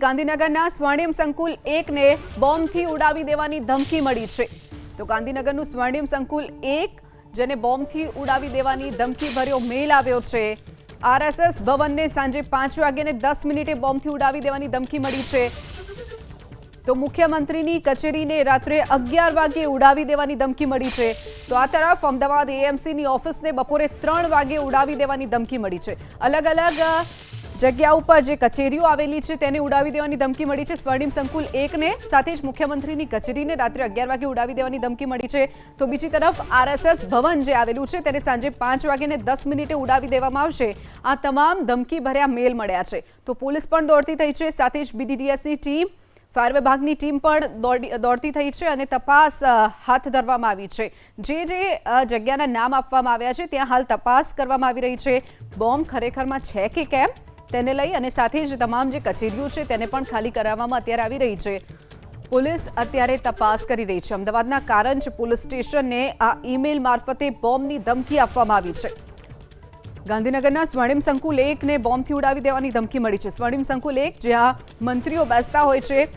ગાંધીનગરના સ્વર્ણિમ સંકુલ 1 ને બોમ્બથી ઉડાવી દેવાની ધમકી મળી છે। તો ગાંધીનગરનું સ્વર્ણિમ સંકુલ 1 જેને બોમ્બથી ઉડાવી દેવાની ધમકી ભર્યો મેલ આવ્યો છે। આરએસએસ ભવનને સાંજે 5:10 બોમ્બથી ઉડાવી દેવાની ધમકી મળી છે। તો મુખ્યમંત્રીની કચેરીને રાત્રે 11 વાગે ઉડાવી દેવાની ધમકી મળી છે। તો આ તરફ અમદાવાદ એએમસીની ઓફિસને બપોરે 3 વાગે ઉડાવી દેવાની ધમકી મળી છે। અલગ અલગ જગ્યા ઉપર જે કચેરીઓ આવેલી છે તેને ઉડાવી દેવાની ધમકી મળી છે। સ્વર્ણિમ સંકુલ 1 ને સાથે જ મુખ્યમંત્રીની કચેરીને રાત્રે 11 વાગે ઉડાવી દેવાની ધમકી મળી છે। તો બીજી તરફ આરએસએસ ભવન જે આવેલું છે તેને સાંજે 5:10 ઉડાવી દેવામાં આવશે। આ તમામ ધમકી ભર્યા મેલ મળ્યા છે। તો પોલીસ પણ દોડતી થઈ છે, સાથે જ બીડીડીએસની ટીમ, ફાયર વિભાગની ટીમ પણ દોડતી થઈ છે અને તપાસ હાથ ધરવામાં આવી છે। જે જગ્યાના નામ આપવામાં આવ્યા છે ત્યાં હાલ તપાસ કરવામાં આવી રહી છે। બોમ્બ ખરેખરમાં છે કે કેમ તેને લઈ અને સાથે જ તમામ જે કચેરીઓ છે તેને પણ ખાલી કરાવવામાં અત્યારે આવી રહી છે। પોલીસ અત્યારે તપાસ કરી રહી છે। અમદાવાદના કારંજ પોલીસ સ્ટેશનને આ ઈમેલ મારફતે બોમ્બની ધમકી આપવામાં આવી છે। ગાંધીનગરના સ્વર્ણિમ સંકુલ 1 ને બોમ્બથી ઉડાવી દેવાની ધમકી મળી છે। સ્વર્ણિમ સંકુલ 1 જ્યાં મંત્રીઓ બેસતા હોય છે,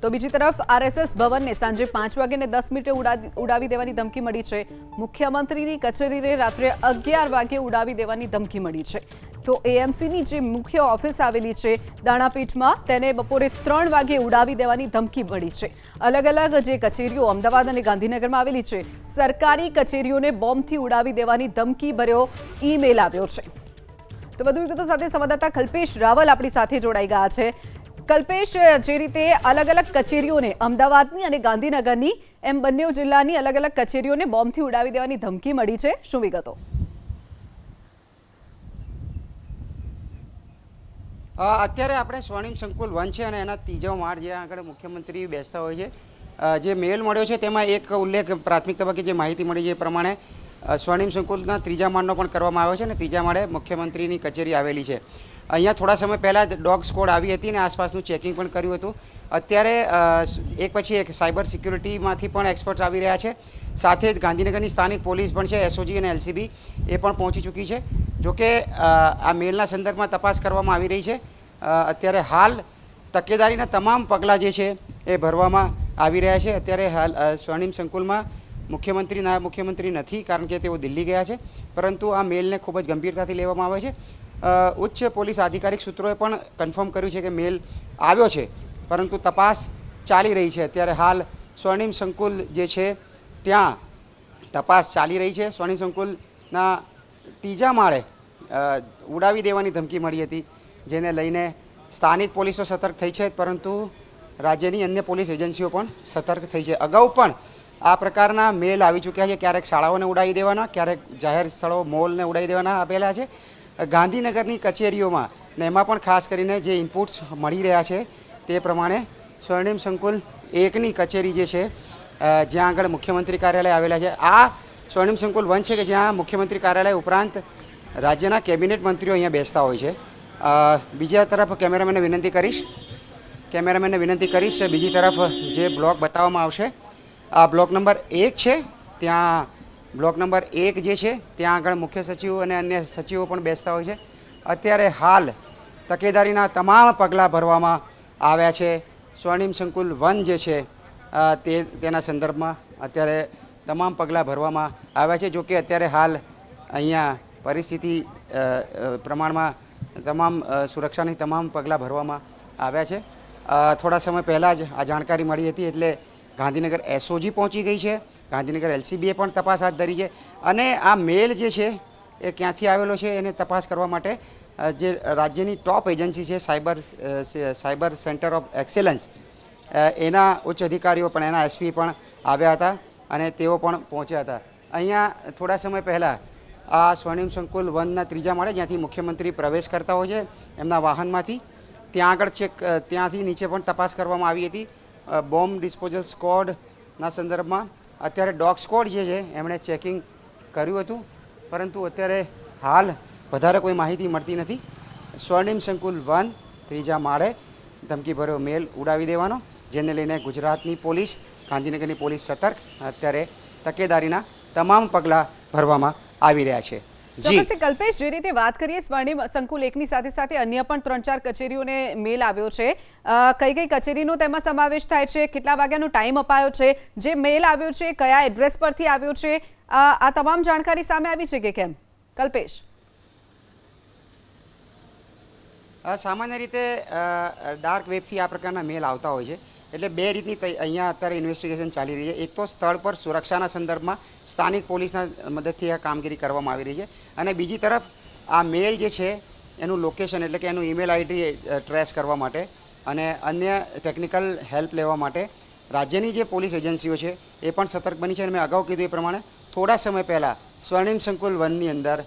તો બીજી તરફ આરએસએસ ભવનને સાંજે 5:10 ઉડાવી દેવાની ધમકી મળી છે। મુખ્યમંત્રીની કચેરીને રાત્રે 11 વાગે ઉડાવી દેવાની ધમકી મળી છે। તો એએમસીની જે મુખ્ય ઓફિસ આવેલી છે દાણાપીઠમાં તેને બપોરે 3 વાગે ઉડાવી દેવાની ધમકી મળી છે। અલગ અલગ જે કચેરીઓ અમદાવાદ અને ગાંધીનગરમાં આવેલી છે, સરકારી કચેરીઓને બોમ્બથી ઉડાવી દેવાની ધમકી ભર્યો ઈમેલ આવ્યો છે। તો વધુ વિગતો સાથે સંવાદદાતા કલ્પેશ રાવલ આપણી સાથે જોડાઈ ગયા છે। કલ્પેશ, જે રીતે અલગ અલગ કચેરીઓને અમદાવાદની અને ગાંધીનગરની એમ બંને જિલ્લાની અલગ અલગ કચેરીઓને બોમ્બથી ઉડાવી દેવાની ધમકી મળી છે, શું વિગતો? અત્યારે આપણે સ્વર્ણિમ સંકુલ 1 છે અને એના ત્રીજો માળ જ્યાં આગળ મુખ્યમંત્રી બેસતા હોય છે, જે મેલ મળ્યો છે તેમાં એક ઉલ્લેખ પ્રાથમિક તબક્કે જે માહિતી મળી છે એ પ્રમાણે સ્વર્ણિમ સંકુલના ત્રીજા માળનો પણ કરવામાં આવ્યો છે અને ત્રીજા માળે મુખ્યમંત્રીની કચેરી આવેલી છે। અહીંયા થોડા સમય પહેલાં ડોગ સ્કોડ આવી હતી અને આસપાસનું ચેકિંગ પણ કર્યું હતું। અત્યારે એક પછી એક સાયબર સિક્યુરિટીમાંથી પણ એક્સપર્ટ્સ આવી રહ્યા છે, સાથે જ ગાંધીનગરની સ્થાનિક પોલીસ પણ છે, એસઓજી અને એલસીબી એ પણ પહોંચી ચૂકી છે। જોકે આ મેલના સંદર્ભમાં તપાસ કરવામાં આવી રહી છે। અત્યારે હાલ તકેદારીના તમામ પગલાં જે છે એ ભરવામાં આવી રહ્યા છે। અત્યારે હાલ સ્વર્ણિમ સંકુલમાં મુખ્યમંત્રી, નાયબ મુખ્યમંત્રી નથી, કારણ કે તેઓ દિલ્હી ગયા છે, પરંતુ આ મેલને ખૂબ જ ગંભીરતાથી લેવામાં આવે છે। ઉચ્ચ પોલીસ આધિકારિક સૂત્રોએ પણ કન્ફર્મ કર્યું છે કે મેલ આવ્યો છે, પરંતુ તપાસ ચાલી રહી છે। અત્યારે હાલ સ્વર્ણિમ સંકુલ જે છે ત્યાં તપાસ ચાલી રહી છે। સ્વર્ણિમ સંકુલના ત્રીજા માળે ઉડાવી દેવાની ધમકી મળી હતી, જેને લઈને સ્થાનિક પોલીસો સતર્ક થઈ છે, પરંતુ રાજ્યની અન્ય પોલીસ એજન્સીઓ પણ સતર્ક થઈ છે। અગાઉ પણ આ પ્રકારના મેલ આવી ચૂક્યા છે, ક્યારેક શાળાઓને ઉડાવી દેવાના, ક્યારેક જાહેર સ્થળો, મોલને ઉડાવી દેવાના આપેલા છે। ગાંધીનગરની કચેરીઓમાં ને એમાં પણ ખાસ કરીને જે ઇનપુટ્સ મળી રહ્યા છે તે પ્રમાણે સ્વર્ણિમ સંકુલ 1ની કચેરી જે છે જ્યાં આગળ મુખ્યમંત્રી કાર્યાલય આવેલા છે, આ સ્વર્ણિમ સંકુલ 1 છે કે જ્યાં મુખ્યમંત્રી કાર્યાલય ઉપરાંત રાજ્યના કેબિનેટ મંત્રીઓ અહીંયા બેસતા હોય છે। બીજા તરફ કેમેરામેનને વિનંતી કરીશ બીજી તરફ જે બ્લોક બતાવવામાં આવશે, આ બ્લોક નંબર 1 છે, ત્યાં બ્લોક નંબર 1 જે છે ત્યાં આગળ મુખ્ય સચિવો અને અન્ય સચિવો પણ બેસતા હોય છે। અત્યારે હાલ તકેદારીના તમામ પગલાં ભરવામાં આવ્યા છે। સ્વર્ણિમ સંકુલ 1 જે છે તેના સંદર્ભમાં અત્યારે તમામ પગલાં ભરવામાં આવ્યા છે। જોકે અત્યારે હાલ અહીંયા પરિસ્થિતિ પ્રમાણમાં તમામ સુરક્ષાની તમામ પગલાં ભરવામાં આવ્યા છે। થોડા સમય પહેલાં જ આ જાણકારી મળી હતી, એટલે ગાંધીનગર એસઓજી પહોંચી ગઈ છે, ગાંધીનગર એલસીબીએ પણ તપાસ હાથ ધરી છે અને આ મેલ જે છે એ ક્યાંથી આવેલો છે એને તપાસ કરવા માટે જે રાજ્યની ટોપ એજન્સી છે સાયબર સેન્ટર ઓફ એક્સેલન્સ, એના ઉચ્ચ અધિકારીઓ પણ, એના એસપી પણ આવ્યા હતા અને તેઓ પણ પહોંચ્યા હતા। અહીંયા થોડા સમય પહેલાં આ સ્વર્ણિમ સંકુલ 1ના ત્રીજા માળે જ્યાંથી મુખ્યમંત્રી પ્રવેશ કરતા હોય છે એમના વાહનમાંથી, ત્યાં આગળ ત્યાંથી નીચે પણ તપાસ કરવામાં આવી હતી બોમ્બ ડિસ્પોઝલ સ્કોડના સંદર્ભમાં। અત્યારે ડોગ સ્કોડ જે છે એમણે ચેકિંગ કર્યું હતું, પરંતુ અત્યારે હાલ વધારે કોઈ માહિતી મળતી નથી। સ્વર્ણિમ સંકુલ 1 ત્રીજા માળે ધમકીભર્યો મેલ ઉડાવી દેવાનો, જેને લઈને ગુજરાતની પોલીસ, ગાંધીનગરની પોલીસ સતર્ક, અત્યારે તકેદારીના તમામ પગલાં ભરવામાં આવી રહ્યા છે। ચોક્કસથી કલ્પેશ, જે રીતે વાત કરીએ સ્વર્ણિમ સંકુલ એકની સાથે સાથે અન્ય પણ 3-4 કચેરીઓને મેલ આવ્યો છે, કઈ કઈ કચેરીનો તેમાં સમાવેશ થાય છે, કેટલા વાગ્યાનો ટાઈમ અપાયો છે, જે મેલ આવ્યો છે કયા એડ્રેસ પરથી આવ્યો છે, આ તમામ જાણકારી સામે આવી છે કે કેમ? કલ્પેશ. સામાન્ય રીતે ડાર્ક વેબથી આ પ્રકારના મેલ આવતા હોય છે. એટલે બે રીતની અહીંયા અત્યારે ઇન્વેસ્ટિગેશન ચાલી રહી છે. એક તો સ્થળ પર સુરક્ષાના સંદર્ભમાં સ્થાનિક પોલીસના મદદથી આ કામગીરી કરવામાં આવી રહી છે, અને બીજી તરફ આ મેલ જે છે એનું લોકેશન એટલે કે એનું ઈમેલ આઈડી ટ્રેસ કરવા માટે અને અન્ય ટેકનિકલ હેલ્પ લેવા માટે રાજ્યની જે પોલીસ એજન્સીઓ છે એ પણ સતર્ક બની છે. અને મેં અગાઉ કીધું એ પ્રમાણે થોડા સમય પહેલાં સ્વર્ણિમ સંકુલ 1ની અંદર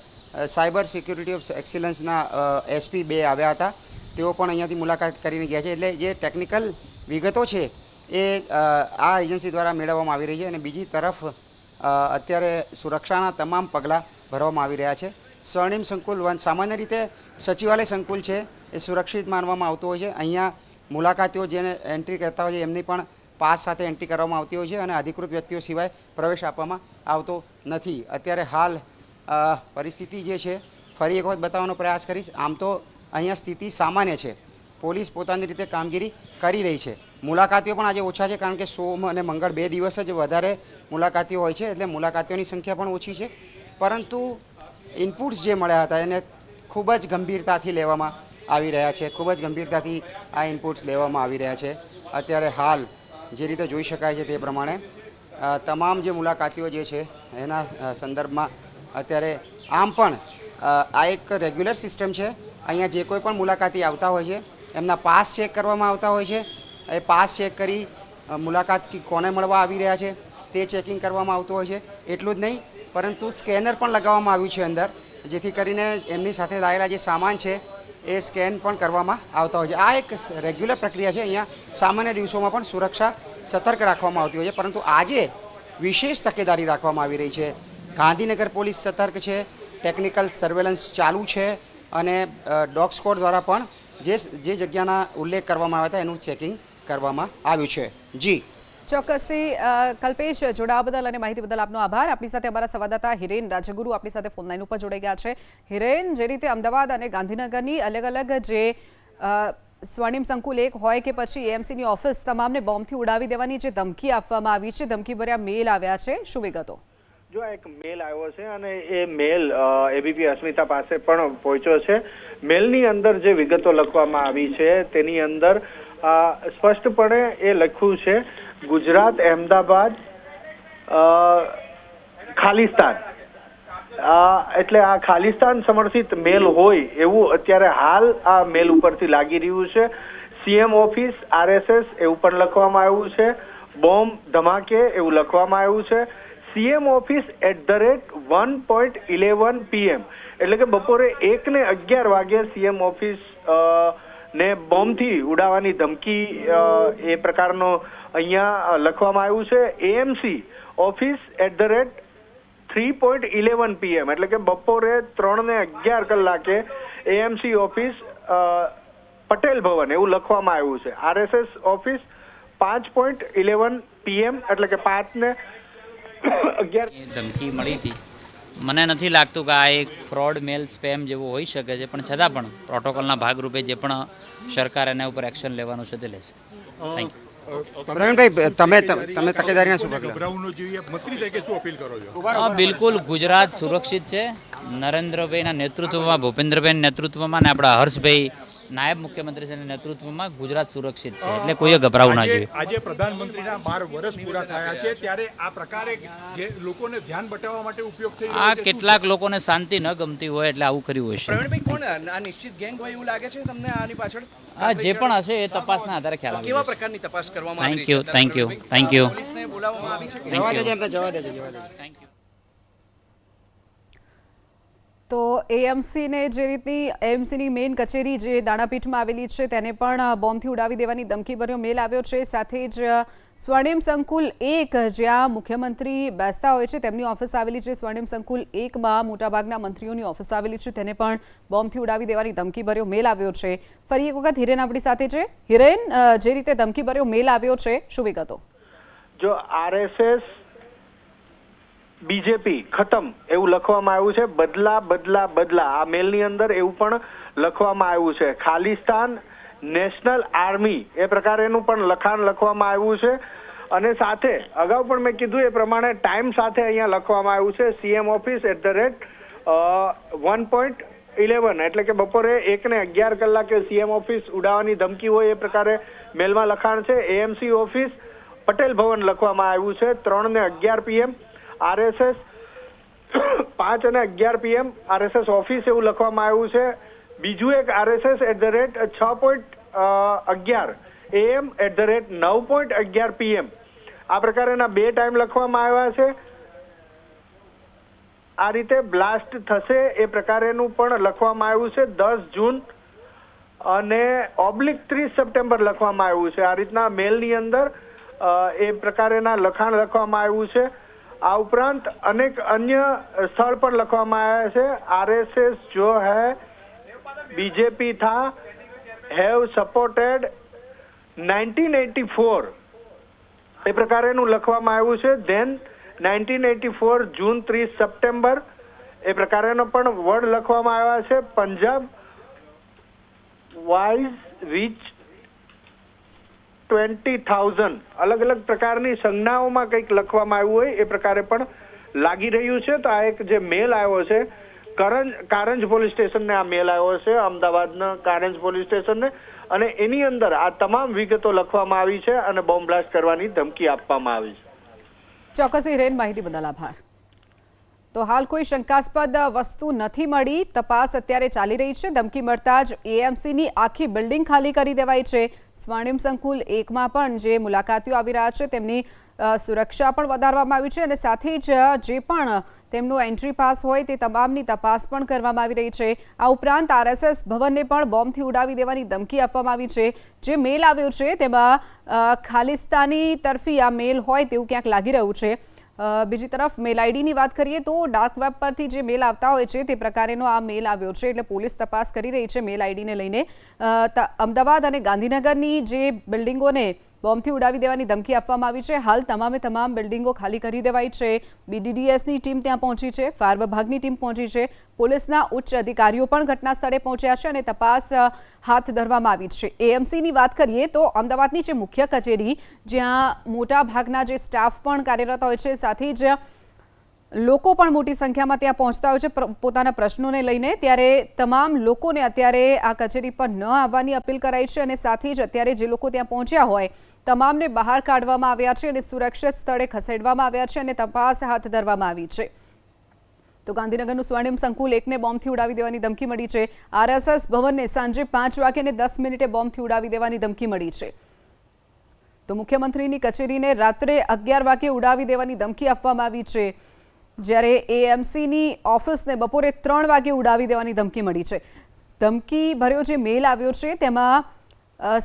સાયબર સિક્યુરિટી ઓફ એક્સિલન્સના SP 2 આવ્યા હતા. તેઓ પણ અહીંયાથી મુલાકાત કરીને ગયા છે. એટલે જે ટેકનિકલ વિગતો છે એ આ એજન્સી દ્વારા મેળવવામાં આવી રહી છે, અને બીજી તરફ અત્યારે સુરક્ષાના તમામ પગલાં ભરવામાં આવી રહ્યા છે. સ્વર્ણિમ સંકુલ 1 સામાન્ય રીતે સચિવાલય સંકુલ છે એ સુરક્ષિત માનવામાં આવતું હોય છે. અહીંયા મુલાકાતીઓ જેને એન્ટ્રી કરતા હોય છે એમની પણ પાસ સાથે એન્ટ્રી કરવામાં આવતી હોય છે, અને અધિકૃત વ્યક્તિઓ સિવાય પ્રવેશ આપવામાં આવતો નથી. અત્યારે હાલ પરિસ્થિતિ જે છે ફરી એક વખત બતાવવાનો પ્રયાસ કરીશ. આમ તો અહીંયા સ્થિતિ સામાન્ય છે. પોલીસ પોતાની રીતે કામગીરી કરી રહી છે. મુલાકાતીઓ પણ આજે ઓછા છે, કારણ કે સોમ અને મંગળ 2 દિવસ જ વધારે મુલાકાતીઓ હોય છે, એટલે મુલાકાતીઓની સંખ્યા પણ ઓછી છે. પરંતુ ઇનપુટ્સ જે મળ્યા હતા એને ખૂબ જ ગંભીરતાથી લેવામાં આવી રહ્યા છે. ખૂબ જ ગંભીરતાથી આ ઇનપુટ્સ લેવામાં આવી રહ્યા છે. અત્યારે હાલ જે રીતે જોઈ શકાય છે તે પ્રમાણે તમામ જે મુલાકાતીઓ જે છે એના સંદર્ભમાં અત્યારે આમ પણ આ એક રેગ્યુલર સિસ્ટમ છે. અહીંયા જે કોઈ પણ મુલાકાતી આવતા હોય છે એમના પાસ ચેક કરવામાં આવતા હોય છે. એ પાસ ચેક કરી મુલાકાત કોને મળવા આવી રહ્યા છે તે ચેકિંગ કરવામાં આવતું હોય છે. એટલું જ નહીં, પરંતુ સ્કેનર પણ લગાવવામાં આવ્યું છે અંદર, જેથી કરીને એમની સાથે લાવેલા જે સામાન છે એ સ્કેન પણ કરવામાં આવતા હોય છે. આ એક રેગ્યુલર પ્રક્રિયા છે. અહીંયા સામાન્ય દિવસોમાં પણ સુરક્ષા સતર્ક રાખવામાં આવતી હોય છે, પરંતુ આજે વિશેષ તકેદારી રાખવામાં આવી રહી છે. ગાંધીનગર પોલીસ સતર્ક છે, ટેકનિકલ સર્વેલન્સ ચાલુ છે, અને ડોગ સ્ક્વોડ દ્વારા પણ જે જગ્યાના ઉલ્લેખ કરવામાં આવ્યા હતા એનું ચેકિંગ કરવામાં આવ્યું છે. જી ચોક્કસથી કલ્પેશ, જોડાવા બદલ અને માહિતી બદલ આપનો આભાર. આપણી સાથે અમારા સંવાદદાતા હિરેન રાજગુરુ આપણી સાથે ફોનલાઈન ઉપર જોડાઈ ગયા છે. હિરેન, જે રીતે અમદાવાદ અને ગાંધીનગરની અલગ અલગ જે સ્વર્ણિમ સંકુલ 1 હોય કે પછી AMCની ઓફિસ, તમામને બોમ્બથી ઉડાવી દેવાની જે ધમકી આપવામાં આવી છે, ધમકીભર્યા મેલ આવ્યા છે, શું વિગતો? જો એક મેલ આવ્યો છે અને એ મેલ ABP અસ્મિતા પાસે પણ પહોંચ્યો છે. મેલની અંદર જે વિગતો લખવામાં આવી છે તેની અંદર સ્પષ્ટપણે એ લખ્યું છે ગુજરાત અહેમદાબાદ ખાલિસ્તાન. એટલે આ ખાલિસ્તાન સમર્થિત મેલ હોય એવું અત્યારે હાલ આ મેલ ઉપરથી લાગી રહ્યું છે. CM ઓફિસ RSS એવું પણ લખવામાં આવ્યું છે. બોમ્બ ધમાકે એવું લખવામાં આવ્યું છે. CM ઓફિસ @1.11 PM, એટલે કે બપોરે 1:11 વાગે CM ઓફિસ ને બોમ્બથી ઉડાવવાની ધમકી એ પ્રકારનો અહીંયા લખવામાં આવ્યું છે. AMC ઓફિસ @3.11 PM, એટલે કે બપોરે 3:11 કલાકે AMC ઓફિસ પટેલ ભવન એવું લખવામાં આવ્યું છે. RSS ઓફિસ 5.11 PM, એટલે કે 5:11 ધમકી મળી હતી. મને નથી લાગતું કે આ એક ફ્રોડ મેલ સ્પેમ જેવું હોઈ શકે છે, પણ છતાં પણ પ્રોટોકોલના ભાગરૂપે જે પણ સરકાર એના ઉપર એક્શન લેવાનું છે તે લેશે. Thank you. પ્રવીણભાઈ, તમે તકેદારીના શું પગલાં? બિલકુલ ગુજરાત સુરક્ષિત છે. નરેન્દ્રભાઈના નેતૃત્વમાં, ભૂપેન્દ્રભાઈના નેતૃત્વમાં અને આપણા હર્ષભાઈ નાયબ મુખ્યમંત્રીના નેતૃત્વમાં ગુજરાત સુરક્ષિત છે, એટલે કોઈએ ગભરાવું ના જોઈએ. આજે પ્રધાનમંત્રીના 12 વર્ષ પૂરા થયા છે, ત્યારે આ પ્રકારે લોકોને ધ્યાન બતાવવા માટે ઉપયોગ થઈ રહ્યો છે. કેટલાક લોકોને શાંતિ ન ગમતી હોય એટલે આવું કર્યું હશે. પ્રવીણભાઈ, કોણ આ નિશ્ચિત ગેંગ હોય એવું લાગે છે તમને આની પાછળ? જે પણ હશે એ તપાસના આધારે ખ્યાલ આવે. કેવા પ્રકારની તપાસ કરવામાં આવી thank you, thank you, thank you. પોલીસને બોલાવવામાં આવી છે? જવા દેજો. Thank you. તો AMCની મેઇન કચેરી જે દાણાપીઠમાં આવેલી છે તેને પણ બોમ્બથી ઉડાવી દેવાની ધમકીભર્યો મેલ આવ્યો છે. સાથે જ સ્વર્ણિમ સંકુલ 1 જ્યાં મુખ્યમંત્રી બેસતા હોય છે તેમની ઓફિસ આવેલી છે. સ્વર્ણિમ સંકુલ 1માં મોટાભાગના મંત્રીઓની ઓફિસ આવેલી છે, તેને પણ બોમ્બથી ઉડાવી દેવાની ધમકીભર્યો મેલ આવ્યો છે. ફરી એક વખત હિરેન આપણી સાથે છે. હિરેન, જે રીતે ધમકીભર્યો મેલ આવ્યો છે, શું વિગતો? જો RSS બીજેપી ખતમ એવું લખવામાં આવ્યું છે. બદલા બદલા બદલા આ મેલની અંદર એવું પણ લખવામાં આવ્યું છે. ખાલિસ્તાન નેશનલ આર્મી એ પ્રકારેનું પણ લખાણ લખવામાં આવ્યું છે. અને સાથે અગાઉ પણ મેં કીધું એ પ્રમાણે ટાઈમ સાથે અહીંયા લખવામાં આવ્યું છે CM office @1.11 એટલે કે બપોરે 1:11 CM ઓફિસ ઉડાવવાની ધમકી હોય એ પ્રકારે મેલમાં લખાણ છે. AMC ઓફિસ પટેલ ભવન લખવામાં આવ્યું છે 3:11 PM. RSS 5:11 PM RSS office એવું લખવામાં આવ્યું છે. બીજું એક RSS @6:11 AM @9:11 PM આ પ્રકારેના બે ટાઈમ લખવામાં આવ્યા છે. આ રીતે બ્લાસ્ટ થશે એ પ્રકારેનું પણ લખવામાં આવ્યું છે 10 જૂન અને /30 સપ્ટેમ્બર લખવામાં આવ્યું છે. આ રીતના મેલની અંદર એ પ્રકારેના લખાણ લખવામાં આવ્યું છે. આ ઉપરાંત અનેક અન્ય સ્થળ પણ લખવામાં આવ્યા છે. RSS જો હૈ બીજેપી થા હેવ સપોર્ટેડ 1984 એ પ્રકારેનું લખવામાં આવ્યું છે. ધેન 1984 જૂન 30 સપ્ટેમ્બર એ પ્રકારેનો પણ વર્ડ લખવામાં આવ્યા છે. પંજાબ વાઇઝ રીચ 20,000 અલગ અલગ પ્રકારની સંજ્ઞાઓમાં કંઈક લખવામાં આવ્યું હોય એ પ્રકારે પણ લાગી રહ્યું છે. તો આ એક જે મેલ આવ્યો છે કારંજ પોલીસ સ્ટેશનને આ મેલ આવ્યો છે, અમદાવાદના કારંજ પોલીસ સ્ટેશનને, અને એની અંદર આ તમામ વિગતો લખવામાં આવી છે અને બોમ્બ બ્લાસ્ટ કરવાની ધમકી આપવામાં આવી છે. ચોક્કસ હિરેન, માહિતી બદલ આભાર. તો હાલ કોઈ શંકાસ્પદ વસ્તુ નથી મળી. તપાસ અત્યારે ચાલી રહી છે. ધમકી મળતા જ AMCની આખી બિલ્ડિંગ ખાલી કરી દેવાઈ છે. સ્વર્ણિમ સંકુલ 1માં પણ જે મુલાકાતીઓ આવી રહ્યા છે તેમની સુરક્ષા પણ વધારવામાં આવી છે અને સાથે જ જે પણ તેમનો એન્ટ્રી પાસ હોય તે તમામની તપાસ પણ કરવામાં આવી રહી છે. આ ઉપરાંત RSS ભવનને પણ બોમ્બથી ઉડાવી દેવાની ધમકી આપવામાં આવી છે. જે મેલ આવ્યો છે તેમાં ખાલિસ્તાની તરફી આ મેલ હોય તેવું ક્યાંક લાગી રહ્યું છે. બીજી તરફ મેલ આઈડીની વાત કરીએ તો ડાર્ક વેબ પરથી જે મેલ આવતા હોય છે તે પ્રકારેનો આ મેલ આવ્યો છે. એટલે પોલીસ તપાસ કરી રહી છે મેલ આઈડીને લઈને. અમદાવાદ અને ગાંધીનગરની જે બિલ્ડિંગોને બોમ્બથી ઉડાવી દેવાની ધમકી આપવામાં આવી છે. હાલ તમામ બિલ્ડિંગો ખાલી કરી દેવાઈ છે. BDDSની ટીમ ત્યાં પહોંચી છે, ફાયર વિભાગની ટીમ પહોંચી છે, પોલીસના ઉચ્ચ અધિકારીઓ પણ ઘટના સ્થળે પહોંચ્યા છે અને તપાસ હાથ ધરવામાં આવી છે. AMCની વાત કરીએ તો અમદાવાદની જે મુખ્ય કચેરી જ્યાં મોટા ભાગના જે સ્ટાફ પણ કાર્યરત હોય છે, સાથે જ લોકો પણ મોટી સંખ્યામાં ત્યાં પહોંચતા હોય છે પોતાના પ્રશ્નોને લઈને, ત્યારે તમામ લોકોને અત્યારે આ કચેરી પર ન આવવાની અપીલ કરાઈ છે અને સાથે જ અત્યારે જે લોકો ત્યાં પહોંચ્યા હોય તમામને બહાર કાઢવામાં આવ્યા છે અને સુરક્ષિત સ્થળે ખસેડવામાં આવ્યા છે અને તપાસ હાથ ધરવામાં આવી છે. તો ગાંધીનગરનું સ્વર્ણિમ સંકુલ 1ને બોમ્બથી ઉડાવી દેવાની ધમકી મળી છે. RSS ભવનને સાંજે 5:10 બોમ્બથી ઉડાવી દેવાની ધમકી મળી છે. તો મુખ્યમંત્રીની કચેરીને રાત્રે 11 વાગે ઉડાવી દેવાની ધમકી આપવામાં આવી છે. જ્યારે AMCની ઓફિસને બપોરે 3 વાગે ઉડાવી દેવાની ધમકી મળી છે. ધમકી ભર્યો જે મેલ આવ્યો છે તેમાં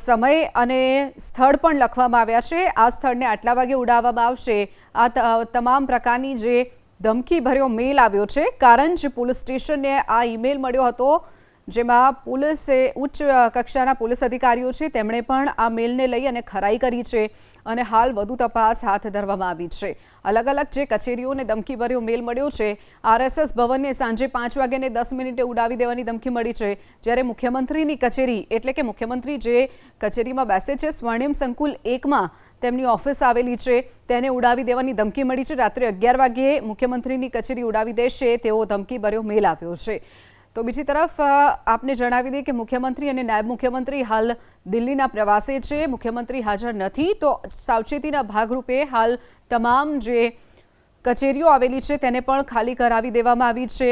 સમય અને સ્થળ પણ લખવામાં આવ્યા છે. આ સ્થળને આટલા વાગે ઉડાવવામાં આવશે. આ તમામ પ્રકારની જે ધમકી ભર્યો મેલ આવ્યો છે. કારંજ પોલીસ સ્ટેશનને આ ઈમેલ મળ્યો હતો જેમાં પોલીસે ઉચ્ચ કક્ષાના પોલીસ અધિકારીઓ છે તેમણે પણ આ મેલને લઈ અને ખરાઈ કરી છે અને હાલ વધુ તપાસ હાથ ધરવામાં આવી છે. અલગ અલગ જે કચેરીઓને ધમકીભર્યો મેલ મળ્યો છે, RSS ભવનને સાંજે 5:10 ઉડાવી દેવાની ધમકી મળી છે. જ્યારે મુખ્યમંત્રીની કચેરી એટલે કે મુખ્યમંત્રી જે કચેરીમાં બેસે છે સ્વર્ણિમ સંકુલ 1માં તેમની ઓફિસ આવેલી છે તેને ઉડાવી દેવાની ધમકી મળી છે. રાત્રે 11 વાગ્યે મુખ્યમંત્રીની કચેરી ઉડાવી દેશે તેવો ધમકીભર્યો મેલ આવ્યો છે. તો બીજી તરફ આપને જણાવી દઈએ કે મુખ્યમંત્રી અને નાયબ મુખ્યમંત્રી હાલ દિલ્હીના પ્રવાસે છે. મુખ્યમંત્રી હાજર નથી તો સાવચેતીના ભાગરૂપે હાલ તમામ જે કચેરીઓ આવેલી છે તેને પણ ખાલી કરાવી દેવામાં આવી છે.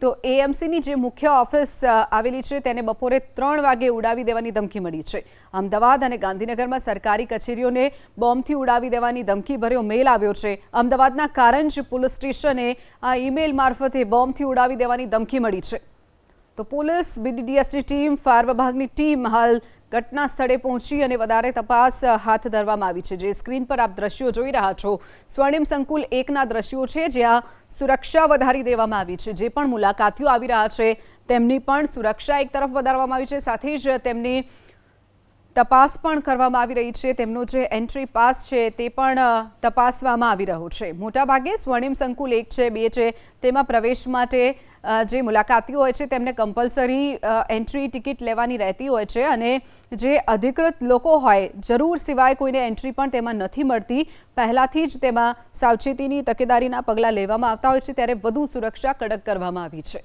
તો AMCની જે મુખ્ય ઓફિસ આવેલી છે તેને બપોરે 3 વાગે ઉડાવી દેવાની ધમકી મળી છે. અમદાવાદ અને ગાંધીનગરમાં સરકારી કચેરીઓને બોમ્બથી ઉડાવી દેવાની ધમકી ભર્યો મેલ આવ્યો છે. અમદાવાદના કારંજ પોલીસ સ્ટેશને આ ઈમેલ મારફતે બોમ્બથી ઉડાવી દેવાની ધમકી મળી છે. તો પોલીસ, BDDSની ટીમ, ફાયર વિભાગની ટીમ હાલ ઘટના સ્થળે પહોંચી અને વધારે તપાસ હાથ ધરવામાં આવી છે. જે સ્ક્રીન પર આપ દ્રશ્યો જોઈ રહ્યા છો સ્વર્ણિમ સંકુલ 1ના દ્રશ્યો છે જ્યાં સુરક્ષા વધારી દેવામાં આવી છે. જે પણ મુલાકાતીઓ આવી રહ્યા છે તેમની પણ સુરક્ષા એક તરફ વધારવામાં આવી છે, સાથે જ તેમની તપાસ પણ કરવામાં આવી રહી છે. તેમનો જે એન્ટ્રી પાસ છે તે પણ તપાસવામાં આવી રહ્યો છે. મોટાભાગે સ્વર્ણિમ સંકુલ 1 છે, 2 છે, તેમાં પ્રવેશ માટે જે મુલાકાતીઓ હોય છે તેમને કમ્પલસરી એન્ટ્રી ટિકિટ લેવાની રહેતી હોય છે અને જે અધિકૃત લોકો હોય જરૂર સિવાય કોઈને એન્ટ્રી પણ તેમાં નથી મળતી. પહેલાંથી જ તેમાં સાવચેતીની તકેદારીના પગલાં લેવામાં આવતા હોય છે, ત્યારે વધુ સુરક્ષા કડક કરવામાં આવી છે.